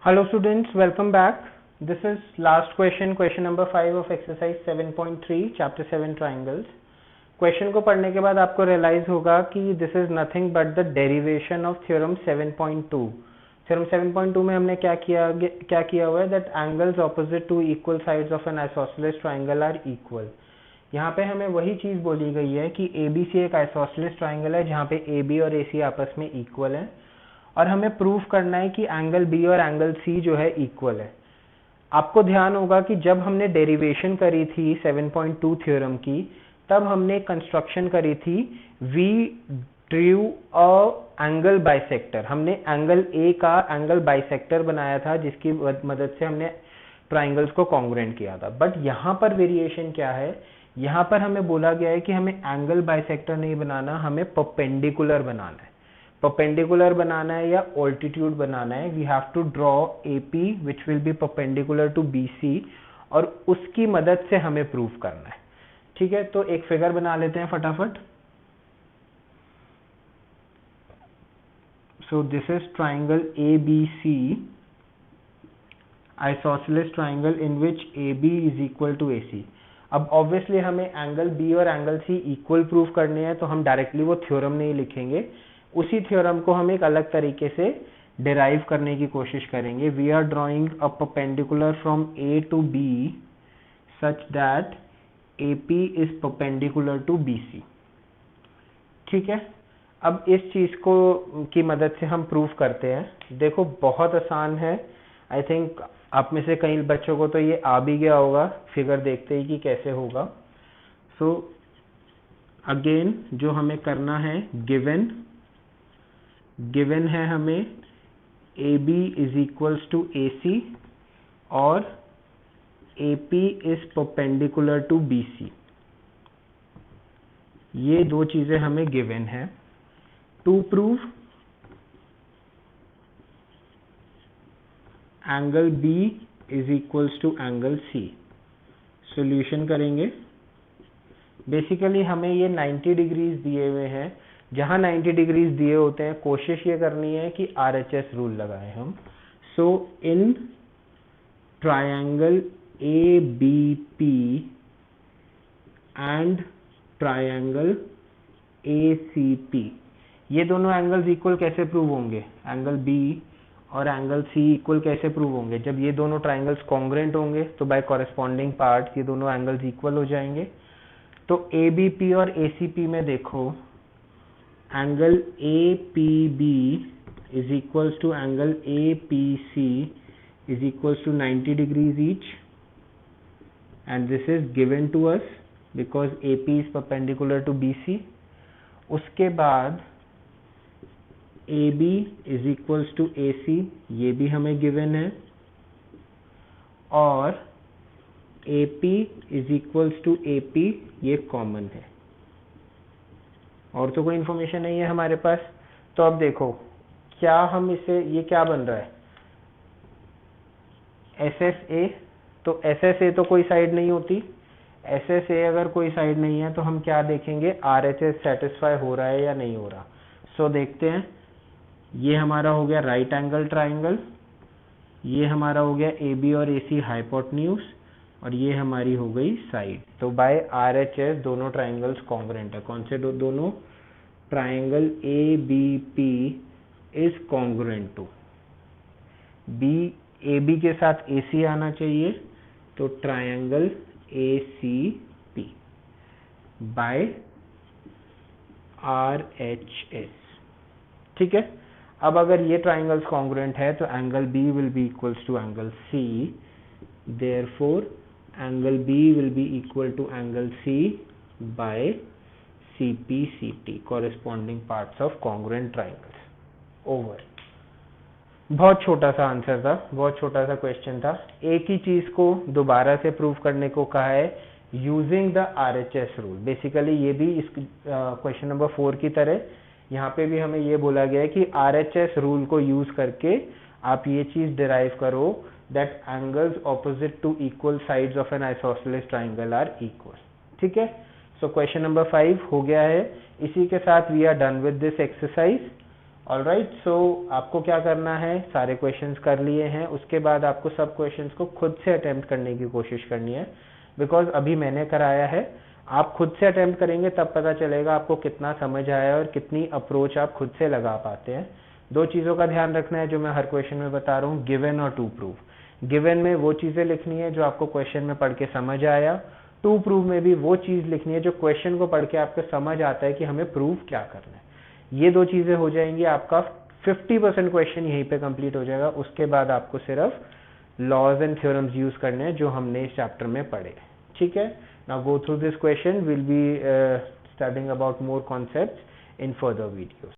Hello students, welcome back. This is last question number 5 of exercise 7.3 chapter 7 triangles. Question को पढ़ने के बाद आपको रियलाइज होगा कि this is nothing but the derivation of theorem 7.2. Theorem 7.2 में हमने क्या किया हुआ है that angles opposite to equal sides of an isosceles triangle are equal. यहाँ पे हमें वही चीज बोली गई है कि ABC एक आइसोसेलेस ट्राइंगल है जहाँ पे AB और AC आपस में इक्वल है और हमें प्रूव करना है कि एंगल B और एंगल C जो है इक्वल है. आपको ध्यान होगा कि जब हमने डेरिवेशन करी थी 7.2 थ्योरम की तब हमने कंस्ट्रक्शन करी थी we drew a angle bisector. हमने एंगल A का एंगल बाइसेक्टर बनाया था जिसकी मदद से हमने ट्राइंगल्स को कॉन्ग्रुएंट किया था. बट यहाँ पर वेरिएशन क्या है, यहाँ पर हमें बोला गया है कि हमें एंगल बाइसेक्टर नहीं बनाना, हमें परपेंडिकुलर बनाना है. परपेंडिकुलर बनाना है या ऑल्टीट्यूड बनाना है. We have to draw AP which will be perpendicular to BC और उसकी मदद से हमें प्रूव करना है. ठीक है, तो एक फिगर बना लेते हैं फटाफट. So this is triangle ABC, isosceles triangle in which AB is equal to AC. अब ऑब्वियसली हमें एंगल B और एंगल C इक्वल प्रूव करने हैं तो हम डायरेक्टली वो थ्योरम नहीं लिखेंगे, उसी थ्योरम को हम एक अलग तरीके से डिराइव करने की कोशिश करेंगे. We are drawing a perpendicular from A to B such that AP is perpendicular to BC. ठीक है, अब इस चीज को की मदद से हम प्रूव करते हैं. देखो बहुत आसान है. आई थिंक आप में से कई बच्चों को तो ये आ भी गया होगा फिगर देखते ही कि कैसे होगा. सो अगेन जो हमें करना है, गिवन है हमें AB is equals to AC और AP is perpendicular to BC. ये दो चीजें हमें गिवन है. To prove angle B is equals to angle C. Solution करेंगे. बेसिकली हमें ये 90 डिग्रीज दिए हुए हैं. जहां 90 डिग्रीज दिए होते हैं कोशिश ये करनी है कि RHS रूल लगाएं हम. So in triangle ABP and triangle ACP, ये दोनों एंगल्स इक्वल कैसे प्रूव होंगे, एंगल B और एंगल C इक्वल कैसे प्रूव होंगे, जब ये दोनों ट्राइंगल्स कॉन्ग्रुएंट होंगे तो बाय कॉरेस्पॉन्डिंग पार्ट ये दोनों एंगल्स इक्वल हो जाएंगे. तो ABP और ACP में देखो angle APB is equals to angle APC is equals to 90 degrees each and this is given to us because AP is perpendicular to BC. उसके बाद AB is equals to AC, ये भी हमें given है, और AP is equals to AP, ये common है. और तो कोई इंफॉर्मेशन नहीं है हमारे पास. तो अब देखो क्या हम इसे, ये क्या बन रहा है SSA. तो SSA तो कोई साइड नहीं होती. SSA अगर कोई साइड नहीं है तो हम क्या देखेंगे, RHS सेटिस्फाई हो रहा है या नहीं हो रहा. सो देखते हैं. ये हमारा हो गया राइट एंगल ट्राइंगल, ये हमारा हो गया AB और AC हाइपोटेन्यूज, और ये हमारी हो गई साइड. तो बाय RHS दोनों ट्राइंगल्स कॉन्ग्रुएंट है. कौन से दोनों, triangle ABP is congruent to AB के साथ AC आना चाहिए, तो ट्राइंगल ACP बाय RHS. ठीक है, अब अगर ये ट्राइंगल्स कॉन्ग्रुएंट है तो angle B will be equals to angle C. Therefore angle B will be equal to angle C by CPCT, corresponding parts of congruent triangles. Over. बहुत छोटा सा आंसर था, बहुत छोटा सा क्वेश्चन था. एक ही चीज को दोबारा से प्रूव करने को कहा है using the RHS rule. Basically ये भी इस क्वेश्चन नंबर 4 की तरह यहाँ पे भी हमें ये बोला गया है कि RHS रूल को यूज करके आप ये चीज डिराइव करो that angles opposite to equal sides of an isosceles triangle are equal. ठीक है, सो क्वेश्चन नंबर 5 हो गया है. इसी के साथ we are done with this exercise. Alright, so आपको क्या करना है, सारे क्वेश्चंस कर लिए हैं, उसके बाद आपको सब क्वेश्चंस को खुद से अटेम्प्ट करने की कोशिश करनी है, बिकॉज अभी मैंने कराया है। आप खुद से अटेम्प्ट करेंगे तब पता चलेगा आपको कितना समझ आया और कितनी अप्रोच आप खुद से लगा पाते हैं। दो चीज़ों का ध्यान रखना है जो मैं हर क्वेश्चन में बता रहा हूँ, गिवन और टू प्रूव। गिवन में वो चीज़ें लिखनी है जो आपको क्वेश्चन में पढ़ के समझ आया, टू प्रूव में भी वो चीज़ लिखनी है जो क्वेश्चन को पढ़ के आपको समझ आता है कि हमें प्रूव क्या करना है। ये दो चीज़ें हो जाएंगी, आपका 50% क्वेश्चन यहीं पे कंप्लीट हो जाएगा। उसके बाद आपको सिर्फ लॉज एंड थ्योरम्स यूज करने हैं जो हमने इस चैप्टर में पढ़े। ठीक है, now go through this question, will be studying about more concepts in further videos.